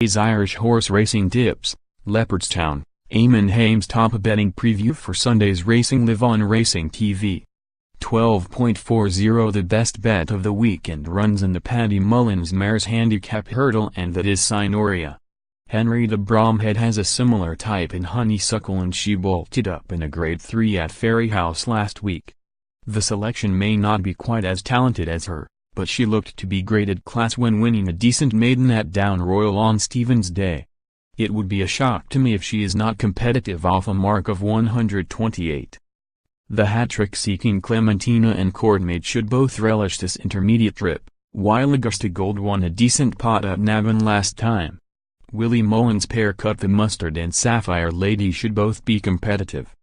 Irish horse racing tips, Leopardstown, Eamonn Hames top betting preview for Sunday's racing live on Racing TV. 12.40 The best bet of the weekend runs in the Paddy Mullins mare's handicap hurdle, and that is SINORIA. Henry de Bromhead has a similar type in Honeysuckle, and she bolted up in a Grade 3 at Fairyhouse last week. The selection may not be quite as talented as her, but she looked to be graded class when winning a decent maiden at Down Royal on Stephen's Day. It would be a shock to me if she is not competitive off a mark of 128. The hat-trick-seeking Clementina and Court Maid should both relish this intermediate trip, while Agusta Gold won a decent pot at Navan last time. Willie Mullins' pair cut the mustard, and Sapphire lady should both be competitive.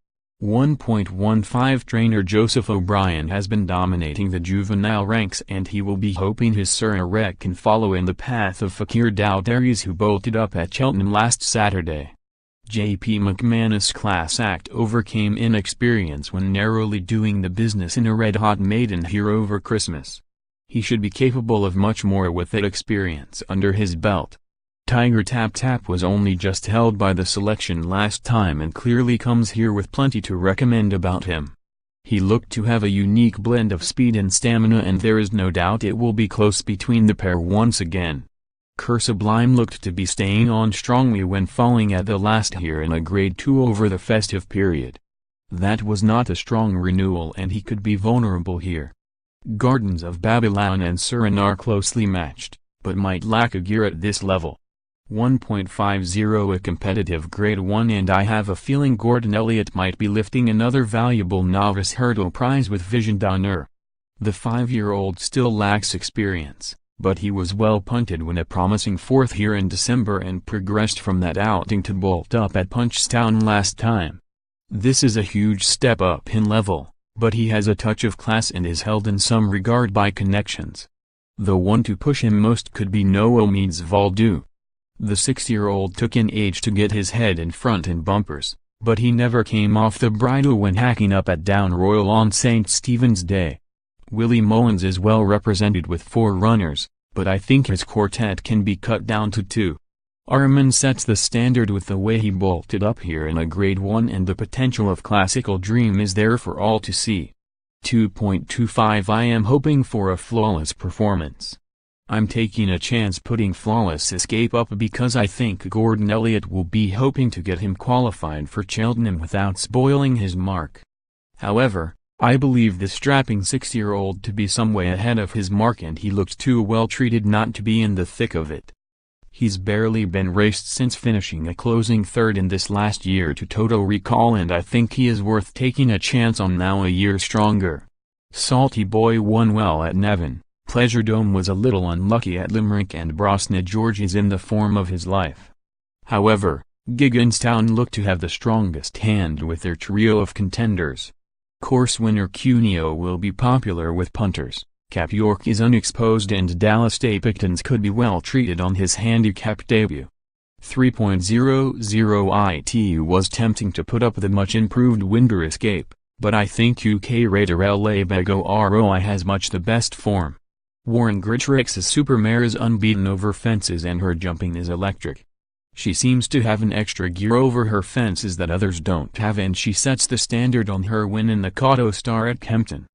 1.15 Trainer Joseph O'Brien has been dominating the juvenile ranks, and he will be hoping his SIR EREC can follow in the path of Fakir D'oudairies, who bolted up at Cheltenham last Saturday. J.P. McManus' class act overcame inexperience when narrowly doing the business in a red-hot maiden here over Christmas. He should be capable of much more with that experience under his belt. Tiger Tap Tap was only just held by the selection last time and clearly comes here with plenty to recommend about him. He looked to have a unique blend of speed and stamina, and there is no doubt it will be close between the pair once again. Sublime looked to be staying on strongly when falling at the last here in a Grade 2 over the festive period. That was not a strong renewal, and he could be vulnerable here. Gardens of Babylon and Surin are closely matched, but might lack a gear at this level. 1.50 A competitive Grade 1, and I have a feeling Gordon Elliott might be lifting another valuable novice hurdle prize with Vision d'Honneur. The 5-year-old still lacks experience, but he was well punted when a promising fourth here in December and progressed from that outing to bolt up at Punchestown last time. This is a huge step up in level, but he has a touch of class and is held in some regard by connections. The one to push him most could be Noamid's Valdu. The 6-year-old took in age to get his head in front in bumpers, but he never came off the bridle when hacking up at Down Royal on St. Stephen's Day. Willie Mullins is well represented with 4 runners, but I think his quartet can be cut down to 2. Eamonn sets the standard with the way he bolted up here in a Grade 1, and the potential of Classical Dream is there for all to see. 2.25 I am hoping for a flawless performance. I'm taking a chance putting Flawless Escape up because I think Gordon Elliott will be hoping to get him qualified for Cheltenham without spoiling his mark. However, I believe the strapping 6-year-old to be some way ahead of his mark, and he looks too well treated not to be in the thick of it. He's barely been raced since finishing a closing third in this last year to Total Recall, and I think he is worth taking a chance on now a year stronger. Salty Boy won well at Navan. Pleasure Dome was a little unlucky at Limerick, and Brosna George is in the form of his life. However, Gigginstown look to have the strongest hand with their trio of contenders. Course winner Cuneo will be popular with punters, Cap York is unexposed, and Dallas Apictons could be well treated on his handicap debut. 3.00 It was tempting to put up the much improved Winder Escape, but I think UK Raider LA Bego ROI has much the best form. Warren Gritrix's Supermare is unbeaten over fences, and her jumping is electric. She seems to have an extra gear over her fences that others don't have, and she sets the standard on her win in the Cotto Star at Kempton.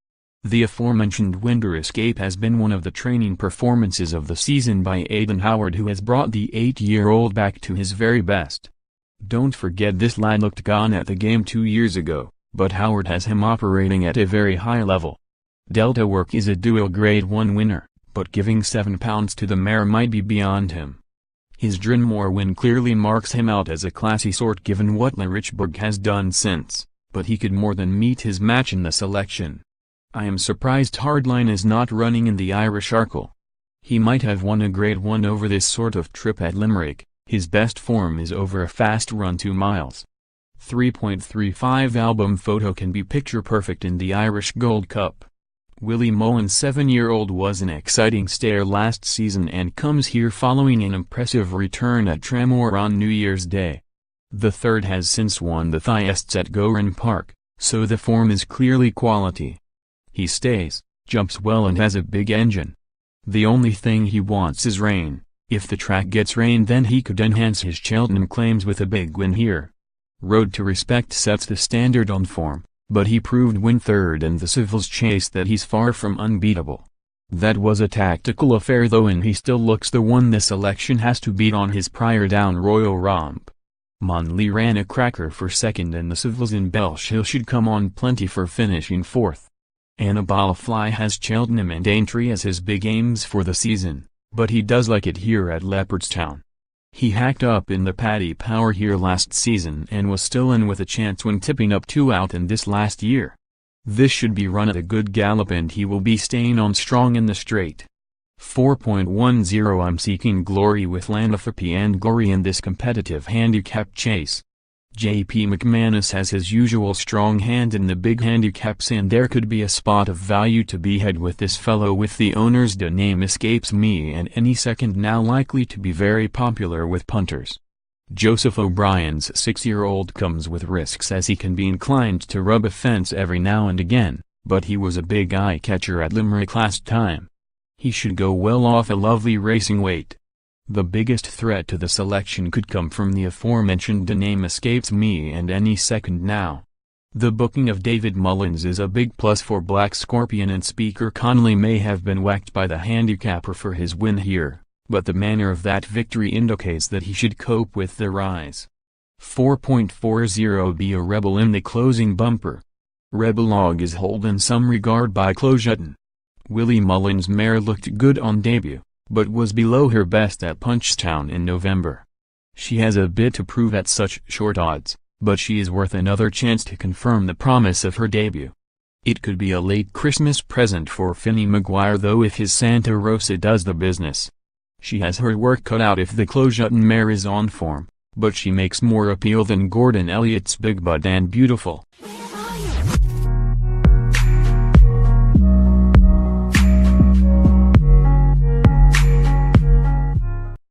The aforementioned Winder Escape has been one of the training performances of the season by Aidan Howard, who has brought the 8-year-old back to his very best. Don't forget, this lad looked gone at the game 2 years ago, but Howard has him operating at a very high level. Delta Work is a dual Grade 1 winner, but giving £7 to the mare might be beyond him. His Drinmore win clearly marks him out as a classy sort given what Richburg has done since, but he could more than meet his match in the selection. I am surprised Hardline is not running in the Irish Arkle. He might have won a Grade 1 over this sort of trip at Limerick. His best form is over a fast run 2 miles. 3.35 Album photo can be picture perfect in the Irish Gold Cup. Willie Mullins' 7-year-old was an exciting stayer last season and comes here following an impressive return at Tramore on New Year's Day. The third has since won the Thyests at Gowran Park, so the form is clearly quality. He stays, jumps well, and has a big engine. The only thing he wants is rain, If the track gets rain, then he could enhance his Cheltenham claims with a big win here. Road to Respect sets the standard on form, but he proved when third in the Civils Chase that he's far from unbeatable. That was a tactical affair though, and he still looks the one this selection has to beat on his prior down Royal Romp. Monley ran a cracker for second in the Civils, and Belshire should come on plenty for finishing fourth. Annabella Fly has Cheltenham and Aintree as his big aims for the season, but he does like it here at Leopardstown. He hacked up in the Paddy Power here last season and was still in with a chance when tipping up 2 out in this last year. This should be run at a good gallop and he will be staying on strong in the straight. 4.10 I'm seeking glory with Llanfairpwll and Glory in this competitive handicap chase. J.P. McManus has his usual strong hand in the big handicaps, and there could be a spot of value to be had with this fellow, with the owner's name escapes me, and any second now likely to be very popular with punters. Joseph O'Brien's 6-year-old comes with risks, as he can be inclined to rub a fence every now and again, but he was a big eye-catcher at Limerick last time. He should go well off a lovely racing weight. The biggest threat to the selection could come from the aforementioned name escapes me and any second now. The booking of David Mullins is a big plus for Black Scorpion, and Speaker Connolly may have been whacked by the handicapper for his win here, but the manner of that victory indicates that he should cope with the rise. 4.40 Be a Rebel in the closing bumper. Rebel Log is held in some regard by Cheltenham. Willie Mullins' mare looked good on debut, but was below her best at Punchestown in November. She has a bit to prove at such short odds, but she is worth another chance to confirm the promise of her debut. It could be a late Christmas present for Finney Maguire though, if his Santa Rosa does the business. She has her work cut out if the Cheltenham mare is on form, but she makes more appeal than Gordon Elliott's Big Bud and Beautiful.